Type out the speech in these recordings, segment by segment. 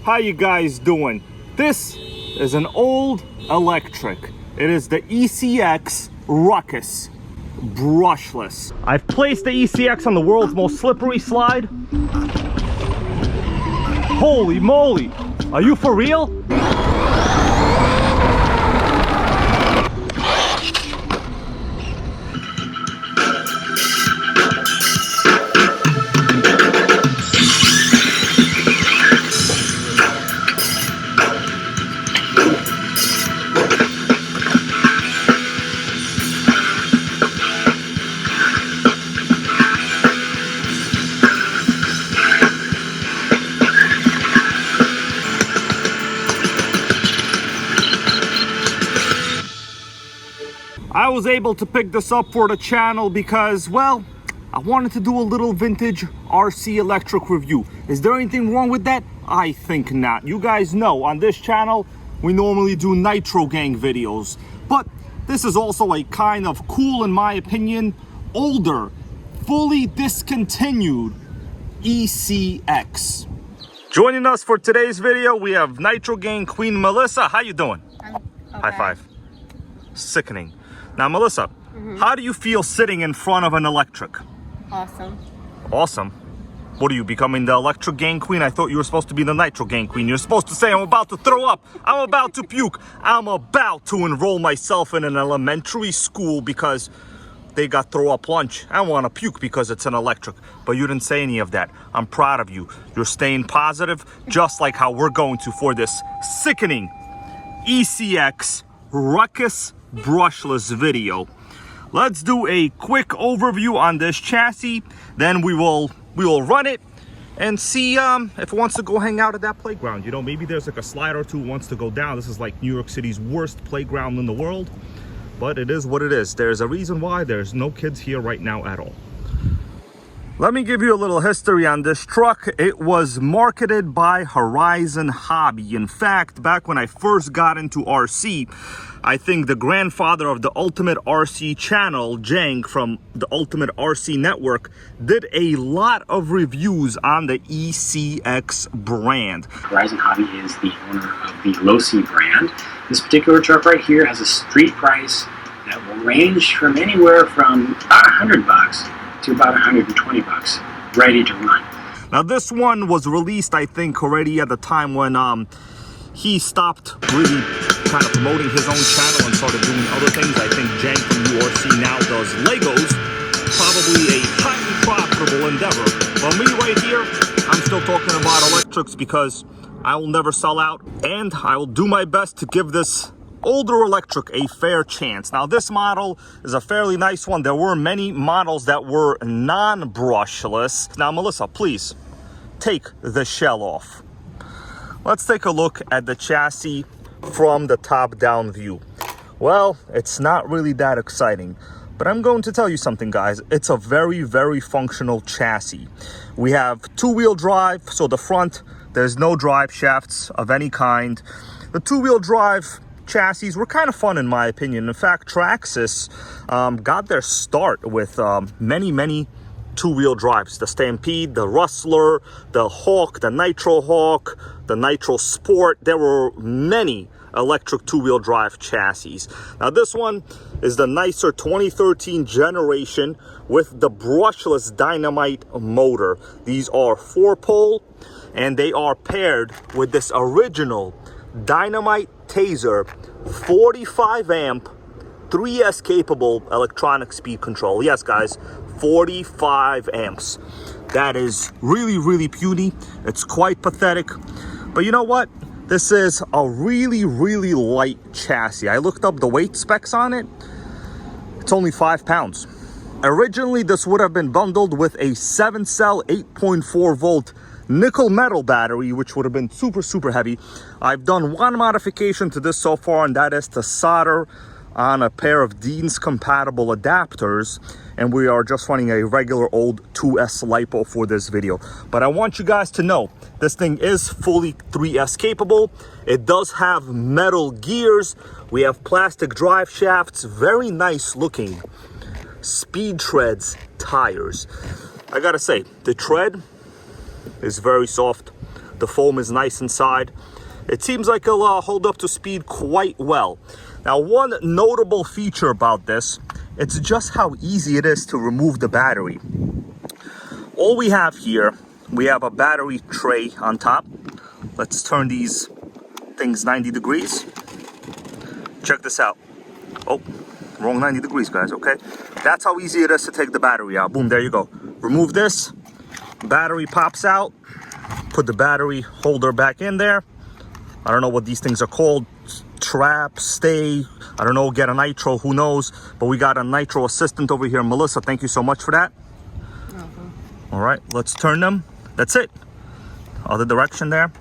How you guys doing? This is an old electric. It is the ECX Ruckus Brushless. I've placed the ECX on the world's most slippery slide. Holy moly! Are you for real? I was able to pick this up for the channel because, well, I wanted to do a little vintage RC electric review. Is there anything wrong with that? I think not. You guys know on this channel, we normally do Nitro gang videos. But this is also a kind of cool, in my opinion, older, fully discontinued ECX. Joining us for today's video, we have Nitro gang queen Melissa. How you doing? I'm okay. High five. Sickening. Now, Melissa, how do you feel sitting in front of an electric? Awesome. Awesome? What are you, becoming the electric gang queen? I thought you were supposed to be the Nitro gang queen. You're supposed to say, I'm about to throw up. I'm about to puke. I'm about to enroll myself in an elementary school because they got throw up lunch. I want to puke because it's an electric. But you didn't say any of that. I'm proud of you. You're staying positive, just like how we're going to for this sickening ECX Ruckus Brushless video. Let's do a quick overview on this chassis, then we will run it and see if it wants to go hang out at that playground. You know, maybe there's like a slide or two wants to go down. This is like New York City's worst playground in the world, but it is what it is. There's a reason why there's no kids here right now at all. Let me give you a little history on this truck. It was marketed by Horizon Hobby. In fact, back when I first got into RC, I think the grandfather of the Ultimate RC channel, Jank from the Ultimate RC Network, did a lot of reviews on the ECX brand. Horizon Hobby is the owner of the Low C brand. This particular truck right here has a street price that will range from anywhere from about $100 to about $120, ready to run. Now this one was released, I think, already at the time when he stopped really kind of promoting his own channel and started doing other things. I think Jank from URC now does Legos, probably a highly profitable endeavor. But me right here, I'm still talking about electrics because I will never sell out, and I will do my best to give this older electric a fair chance. Now this model is a fairly nice one. There were many models that were non-brushless. Now Melissa, please take the shell off. Let's take a look at the chassis from the top-down view. Well, it's not really that exciting, but I'm going to tell you something, guys. It's a very, very functional chassis. We have two-wheel drive, so the front, there's no drive shafts of any kind. The two-wheel drive chassis were kind of fun, in my opinion. In fact, Traxxas got their start with many two-wheel drives. The Stampede, the Rustler, the Hawk, the Nitro Hawk, the Nitro Sport. There were many electric two-wheel drive chassis. Now this one is the nicer 2013 generation with the brushless dynamite motor. These are 4-pole and they are paired with this original dynamite taser 45 amp 3S capable electronic speed control. Yes guys, 45 amps. That is really puny. It's quite pathetic, but you know what, this is a really light chassis. I looked up the weight specs on it. It's only 5 pounds. Originally this would have been bundled with a 7-cell 8.4 volt nickel metal battery, which would have been super heavy. I've done one modification to this so far, and that is to solder on a pair of Dean's compatible adapters, and we are just running a regular old 2S LiPo for this video. But I want you guys to know this thing is fully 3S capable. It does have metal gears. We have plastic drive shafts, very nice looking Speed Treads tires. I gotta say, the tread is very soft. The foam is nice inside. It seems like it'll hold up to speed quite well. Now, one notable feature about this, it's just how easy it is to remove the battery. All we have here, we have a battery tray on top. Let's turn these things 90 degrees. Check this out. Oh, wrong 90 degrees, guys, okay? That's how easy it is to take the battery out. Boom, there you go. Remove this. Battery pops out. Put the battery holder back in there. I don't know what these things are called. Trap, stay, I don't know, get a Nitro, who knows? But we got a Nitro assistant over here. Melissa, thank you so much for that. All right, let's turn them. That's it. Other direction there.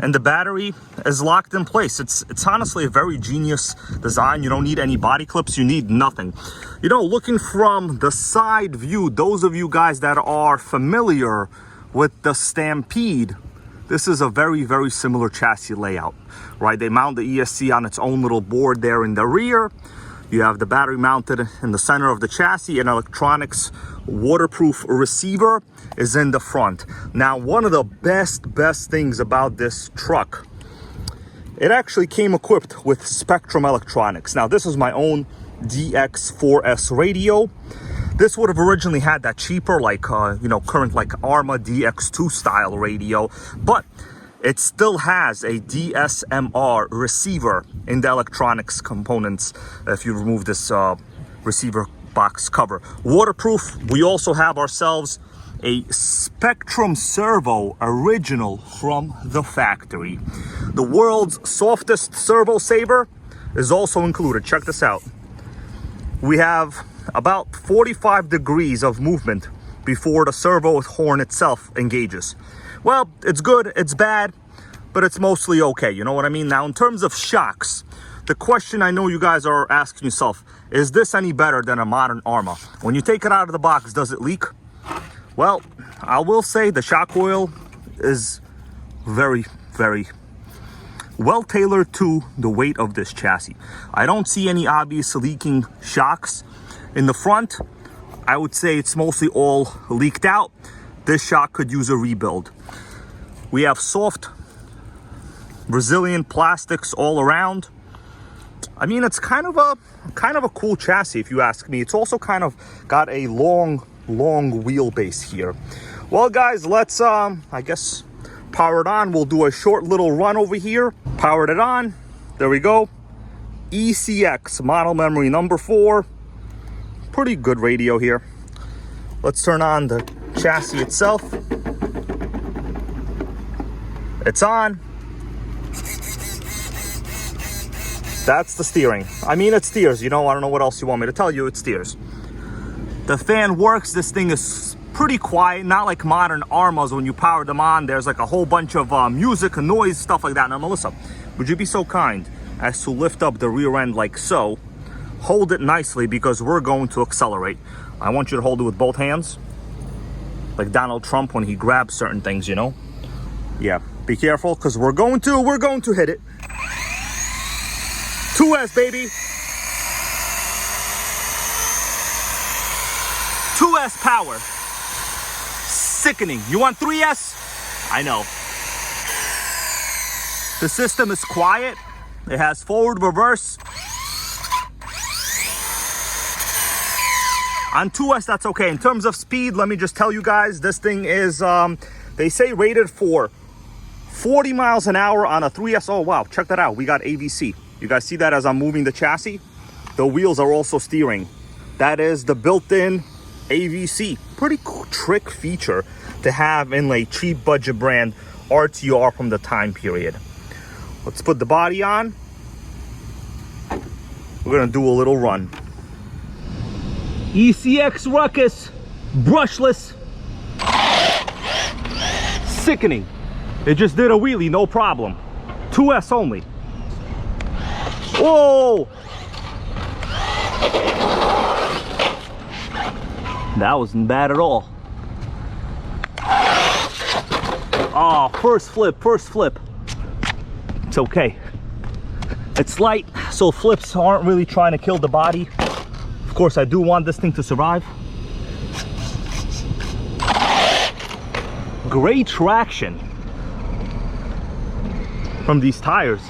And the battery is locked in place. It's honestly a very genius design. You don't need any body clips. You need nothing. You know, looking from the side view, those of you guys that are familiar with the Stampede, this is a very, very similar chassis layout, right? They mount the ESC on its own little board there in the rear. You have the battery mounted in the center of the chassis, and electronics waterproof receiver is in the front. Now, one of the best things about this truck, it actually came equipped with Spectrum electronics. Now, this is my own DX4S radio. This would have originally had that cheaper, like, current, like, Arma DX2 style radio, but it still has a DSMR receiver in the electronics components if you remove this receiver box cover. Waterproof. We also have ourselves a Spectrum servo original from the factory. The world's softest servo saver is also included. Check this out. We have about 45 degrees of movement before the servo horn itself engages. Well, it's good, it's bad, but it's mostly okay, you know what I mean? Now, in terms of shocks, the question I know you guys are asking yourself, is this any better than a modern Arma? When you take it out of the box, does it leak? Well, I will say the shock coil is very, very well tailored to the weight of this chassis. I don't see any obvious leaking shocks. In the front, I would say it's mostly all leaked out. This shock could use a rebuild. We have soft, resilient plastics all around. I mean, it's kind of a cool chassis if you ask me. It's also kind of got a long wheelbase here. Well, guys, let's I guess power it on. We'll do a short little run over here. Powered it on. There we go. ECX model memory number 4. Pretty good radio here. Let's turn on the chassis itself. It's on. That's the steering. I mean, it steers, you know, I don't know what else you want me to tell you, it steers. The fan works. This thing is pretty quiet, not like modern Armas. When you power them on, there's like a whole bunch of music and noise, stuff like that. Now, Melissa, would you be so kind as to lift up the rear end like so? Hold it nicely because we're going to accelerate. I want you to hold it with both hands, like Donald Trump when he grabs certain things, you know? Yeah, be careful because we're going to hit it. 2S, baby. 2S power. Sickening. You want 3S? I know. The system is quiet. It has forward, reverse. On 2S, that's okay. In terms of speed, let me just tell you guys, this thing is, they say rated for 40 miles an hour on a 3S. Oh, wow, check that out. We got AVC. You guys see that as I'm moving the chassis? The wheels are also steering. That is the built-in AVC. Pretty cool trick feature to have in a cheap budget brand RTR from the time period. Let's put the body on. We're gonna do a little run. ECX Ruckus, brushless. Sickening. It just did a wheelie, no problem. 2S only. Whoa! That wasn't bad at all. Oh, first flip. It's okay. It's light, so flips aren't really trying to kill the body. Of course, I do want this thing to survive. Great traction. from these tires.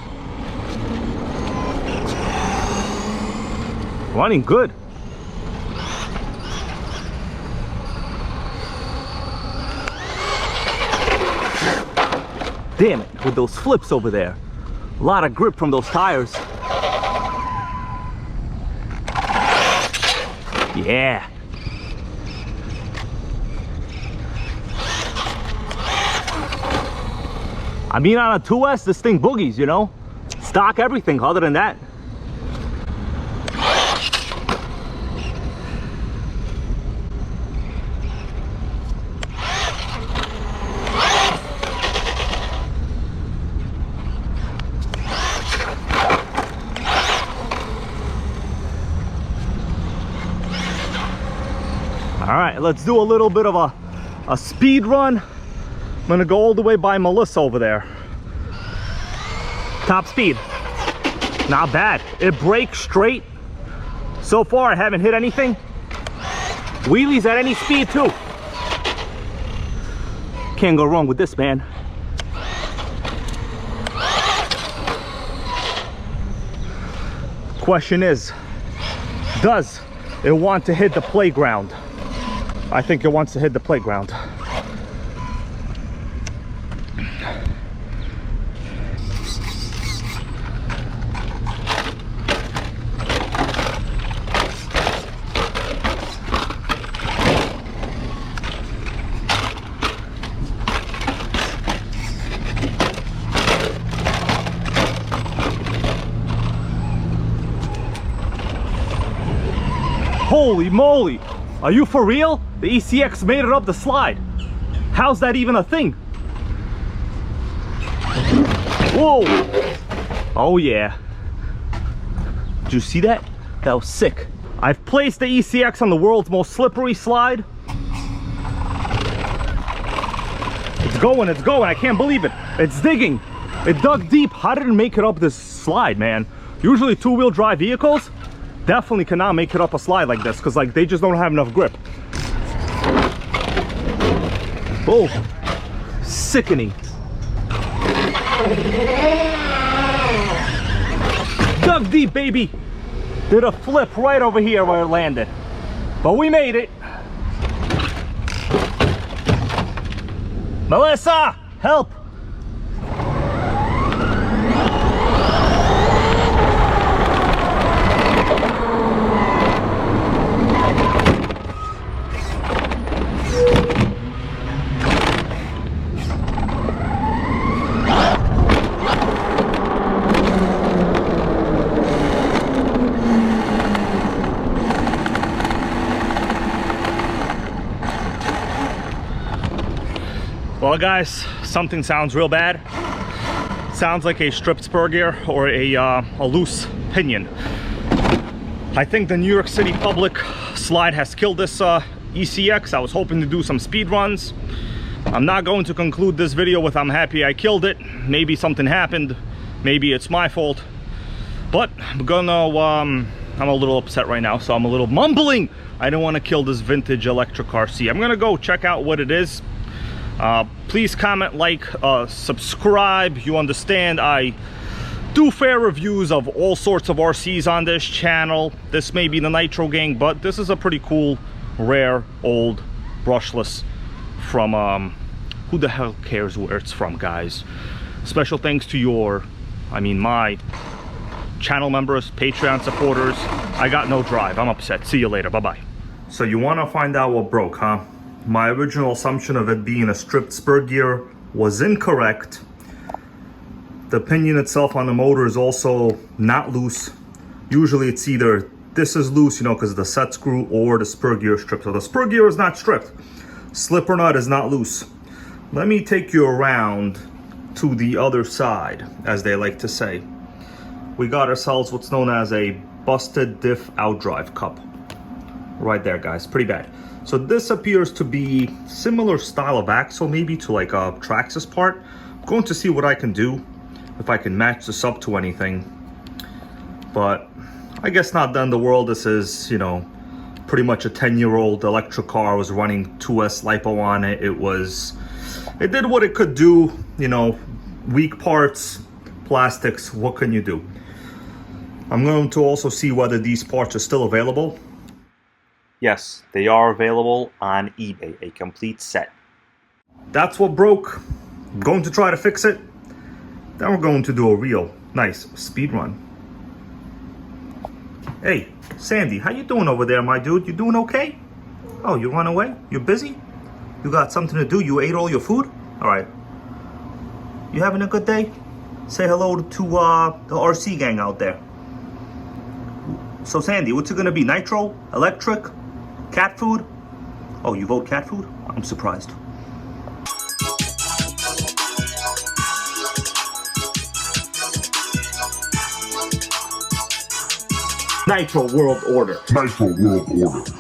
Running good. Damn it, with those flips over there. A lot of grip from those tires. Yeah. I mean, on a 2S, this thing boogies, you know? Stock everything other than that. All right, let's do a little bit of a speed run. I'm gonna go all the way by Melissa over there. Top speed. Not bad. It brakes straight. So far, I haven't hit anything. Wheelies at any speed too. Can't go wrong with this, man. Question is, does it want to hit the playground? I think it wants to hit the playground. Holy moly! Are you for real? The ECX made it up the slide. How's that even a thing? Whoa! Oh yeah. Did you see that? That was sick. I've placed the ECX on the world's most slippery slide. It's going, it's going. I can't believe it. It's digging. It dug deep. How did it make it up this slide, man? Usually two-wheel drive vehicles definitely cannot make it up a slide like this because like they just don't have enough grip. Oh, sickening. Dug deep, baby. Did a flip right over here where it landed. But we made it. Melissa, help. Well guys, something sounds real bad. Sounds like a stripped spur gear or a loose pinion. I think the New York City public slide has killed this ECX. I was hoping to do some speed runs. I'm not going to conclude this video with I'm happy I killed it. Maybe something happened. Maybe it's my fault. But I'm a little upset right now, so I'm a little mumbling. I don't want to kill this vintage electric RC. I'm gonna go check out what it is. Please comment, like, subscribe. You understand I do fair reviews of all sorts of RCs on this channel. This may be the Nitro gang, but this is a pretty cool, rare, old brushless from, who the hell cares where it's from, guys? Special thanks to my channel members, Patreon supporters. I got no drive. I'm upset. See you later. Bye-bye. So you want to find out what broke, huh? My original assumption of it being a stripped spur gear was incorrect. The pinion itself on the motor is also not loose. Usually it's either this is loose, you know, because of the set screw, or the spur gear is stripped. So the spur gear is not stripped. Slipper nut is not loose. Let me take you around to the other side, as they like to say. We got ourselves what's known as a busted diff outdrive cup. Right there, guys, pretty bad. So this appears to be similar style of axle, maybe to like a Traxxas part. I'm going to see what I can do, if I can match this up to anything. But I guess not the end of the world. This is, you know, pretty much a 10-year-old electric car. I was running 2S LiPo on it. It did what it could do, you know, weak parts, plastics, what can you do? I'm going to also see whether these parts are still available. Yes, they are available on eBay, a complete set. That's what broke. I'm going to try to fix it. Then we're going to do a real nice speed run. Hey, Sandy, how you doing over there, my dude? You doing okay? Oh, you run away? You're busy? You got something to do? You ate all your food? All right. You having a good day? Say hello to the RC gang out there. So Sandy, what's it gonna be? Nitro? Electric? Cat food? Oh, you vote cat food? I'm surprised. Nitro World Order. Nitro World Order.